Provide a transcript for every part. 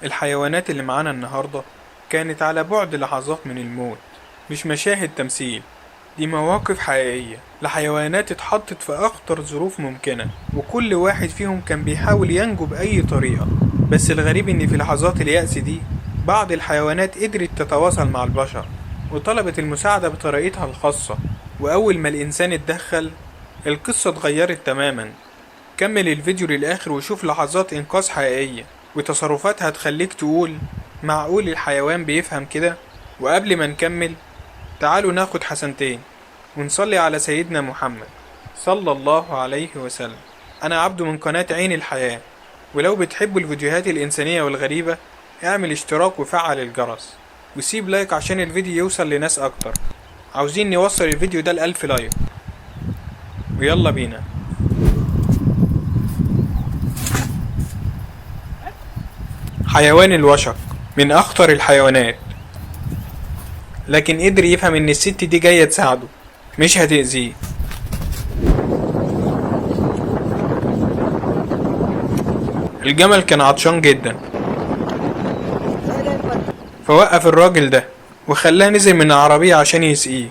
الحيوانات اللي معانا النهاردة كانت على بعد لحظات من الموت، مش مشاهد تمثيل. دي مواقف حقيقية لحيوانات اتحطت في أخطر ظروف ممكنة، وكل واحد فيهم كان بيحاول ينجو بأي طريقة. بس الغريب إن في لحظات اليأس دي بعض الحيوانات قدرت تتواصل مع البشر وطلبت المساعدة بطريقتها الخاصة. وأول ما الإنسان اتدخل القصة اتغيرت تماما. كمل الفيديو للآخر وشوف لحظات إنقاذ حقيقية وتصرفات هتخليك تقول معقول الحيوان بيفهم كده. وقبل ما نكمل تعالوا ناخد حسنتين ونصلي على سيدنا محمد صلى الله عليه وسلم. أنا عبده من قناة عين الحياة، ولو بتحبوا الفيديوهات الإنسانية والغريبة اعمل اشتراك وفعل الجرس وسيب لايك عشان الفيديو يوصل لناس أكتر. عاوزين نوصل الفيديو ده ل1000 لايك، ويلا بينا. حيوان الوشق من أخطر الحيوانات، لكن قدر يفهم إن الست دي جاية تساعده مش هتأذيه. الجمل كان عطشان جدا، فوقف الراجل ده وخلاه نزل من العربية عشان يسقيه.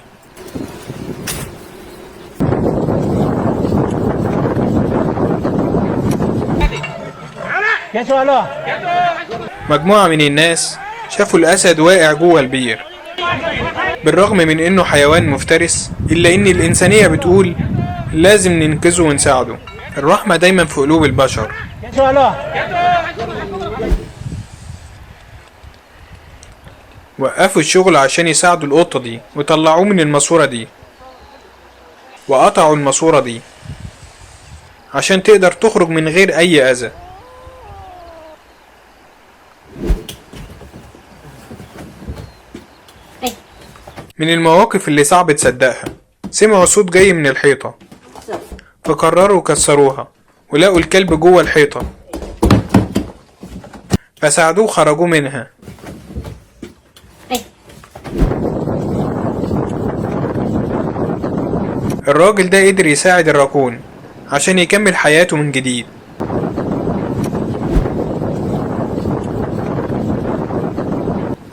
مجموعة من الناس شافوا الأسد واقع جوه البير. بالرغم من إنه حيوان مفترس إلا إن الإنسانية بتقول لازم ننقذه ونساعده. الرحمة دايما في قلوب البشر. وقفوا الشغل عشان يساعدوا القطة دي وطلعوه من الماسورة دي، وقطعوا الماسورة دي عشان تقدر تخرج من غير أي أذى. من المواقف اللي صعب تصدقها، سمعوا صوت جاي من الحيطة فقرروا كسروها ولقوا الكلب جوه الحيطة، فساعدوه خرجوه منها. الراجل ده قدر يساعد الراكون عشان يكمل حياته من جديد.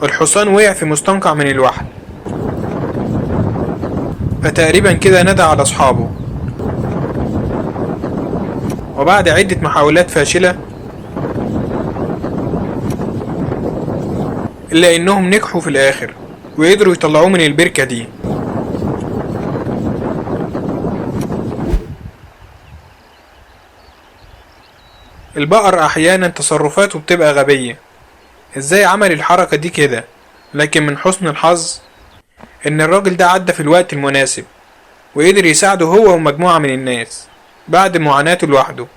الحصان وقع في مستنقع من الوحل، فتقريبا كده ندى على أصحابه، وبعد عدة محاولات فاشلة إلا إنهم نجحوا في الآخر وقدروا يطلعوه من البركة دي. البقر أحيانا تصرفاته بتبقى غبية، إزاي عمل الحركة دي كده؟ لكن من حسن الحظ إن الراجل ده عدى في الوقت المناسب وقدر يساعده هو ومجموعة من الناس بعد معاناته لوحده.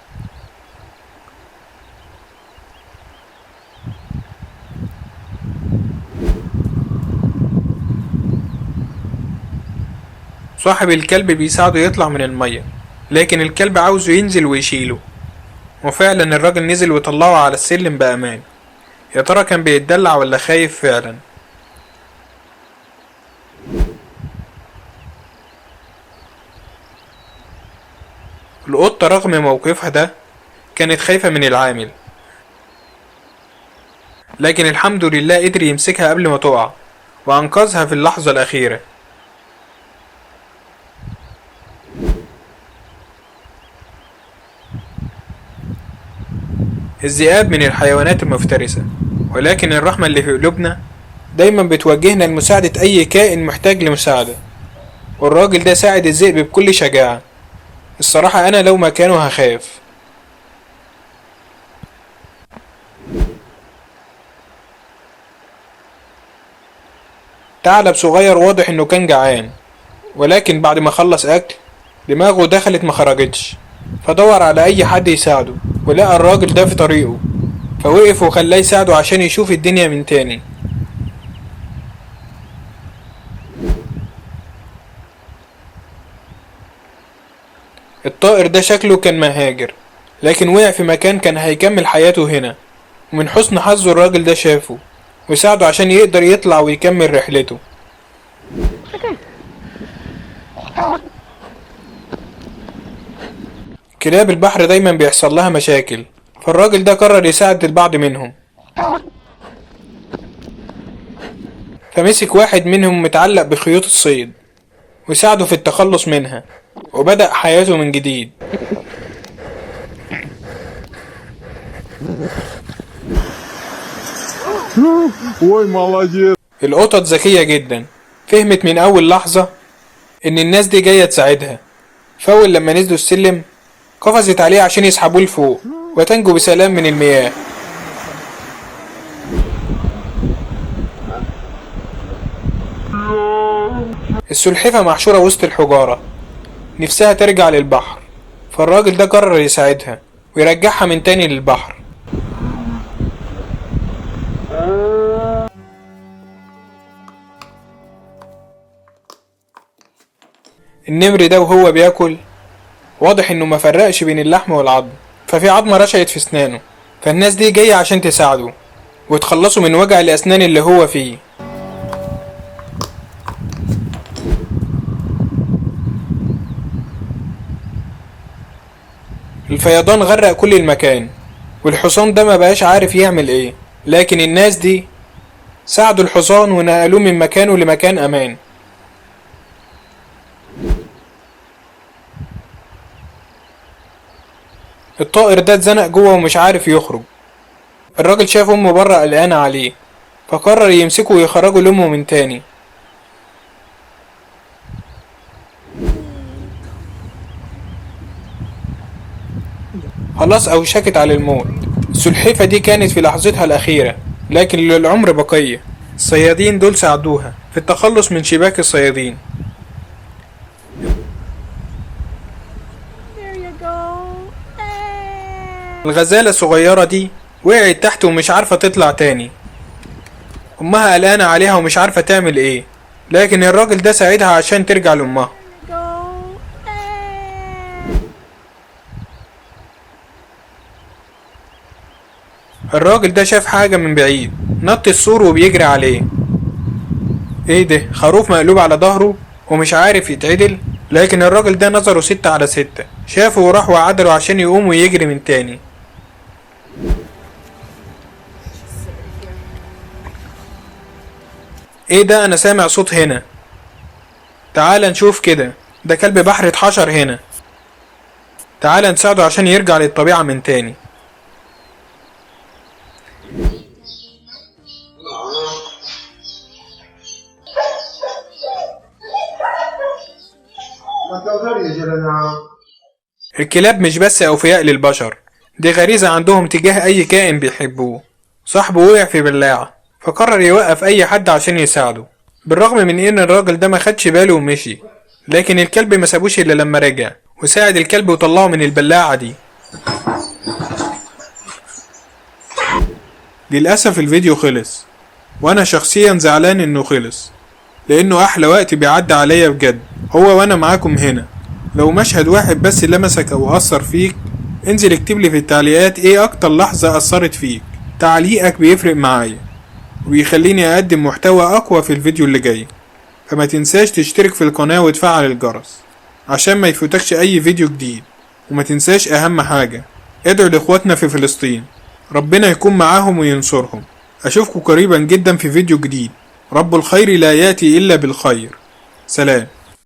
صاحب الكلب بيساعده يطلع من المية، لكن الكلب عاوزه ينزل ويشيله، وفعلا الراجل نزل وطلعه على السلم بأمان. يا ترى كان بيتدلع ولا خايف فعلا؟ القطة رغم موقفها ده كانت خايفة من العامل، لكن الحمد لله قدر يمسكها قبل ما تقع وأنقذها في اللحظة الأخيرة. الذئاب من الحيوانات المفترسة، ولكن الرحمة اللي في قلوبنا دايما بتوجهنا لمساعدة أي كائن محتاج لمساعدة، والراجل ده ساعد الذئب بكل شجاعة. الصراحة أنا لو مكانه هخاف. ثعلب صغير واضح إنه كان جعان، ولكن بعد ما خلص أكل دماغه دخلت مخرجتش، فدور على أي حد يساعده ولقى الراجل ده في طريقه، فوقف وخلاه يساعده عشان يشوف الدنيا من تاني. الطائر ده شكله كان مهاجر، لكن وقع في مكان كان هيكمل حياته هنا، ومن حسن حظه الراجل ده شافه وساعده عشان يقدر يطلع ويكمل رحلته. كلاب البحر دايما بيحصل لها مشاكل، فالراجل ده قرر يساعد البعض منهم فمسك واحد منهم متعلق بخيوط الصيد وساعده في التخلص منها، وبدأ حياته من جديد. القطط ذكية جدا، فهمت من أول لحظة إن الناس دي جاية تساعدها، فأول لما نزلوا السلم قفزت عليه عشان يسحبوه لفوق وتنجو بسلام من المياه. السلحفة محشورة وسط الحجارة نفسها ترجع للبحر، فالراجل ده قرر يساعدها ويرجعها من تاني للبحر. النمر ده وهو بياكل واضح انه مفرقش بين اللحم والعظم، ففي عظمة رشقت في اسنانه، فالناس دي جاية عشان تساعده وتخلصوا من وجع الاسنان اللي هو فيه. الفيضان غرق كل المكان والحصان ده مبقاش عارف يعمل ايه، لكن الناس دي ساعدوا الحصان ونقلوه من مكانه لمكان امان. الطائر ده اتزنق جوه ومش عارف يخرج. الراجل شاف امه بره قلقانة عليه، فقرر يمسكه ويخرجه لامه من تاني. خلاص اوشكت على الموت. السلحفة دي كانت في لحظتها الأخيرة، لكن للعمر بقية. الصيادين دول ساعدوها في التخلص من شباك الصيادين. الغزالة الصغيرة دي وقعت تحت ومش عارفة تطلع تاني، أمها قلقانة عليها ومش عارفة تعمل ايه، لكن الراجل ده ساعدها عشان ترجع لأمها. الراجل ده شاف حاجة من بعيد، نط السور وبيجري عليه. ايه ده؟ خروف مقلوب على ظهره ومش عارف يتعدل، لكن الراجل ده نظره 6/6، شافه وراح وعدله عشان يقوم ويجري من تاني. ايه ده؟ انا سامع صوت هنا، تعال نشوف كده، ده كلب بحر اتحشر هنا، تعال نساعده عشان يرجع للطبيعة من تاني. الكلاب مش بس أوفياء للبشر، دي غريزة عندهم تجاه أي كائن بيحبوه. صاحبه وقع في بلاعة فقرر يوقف أي حد عشان يساعده، بالرغم من إن الراجل ده ما خدش باله ومشي، لكن الكلب ما سابوش إلا لما رجع وساعد الكلب وطلعه من البلاعة دي. للأسف الفيديو خلص، وأنا شخصيا زعلان إنه خلص، لأنه أحلى وقت بيعدي عليا بجد هو وأنا معاكم هنا. لو مشهد واحد بس لمسك أو أثر فيك، انزل اكتبلي في التعليقات ايه أكتر لحظة أثرت فيك. تعليقك بيفرق معايا وبيخليني أقدم محتوى أقوى في الفيديو اللي جاي. فما تنساش تشترك في القناة وتفعل الجرس عشان ما يفوتكش أي فيديو جديد. وما تنساش أهم حاجة، ادعوا لإخواتنا في فلسطين، ربنا يكون معاهم وينصرهم. أشوفكم قريبا جدا في فيديو جديد. رب الخير لا يأتي إلا بالخير. سلام.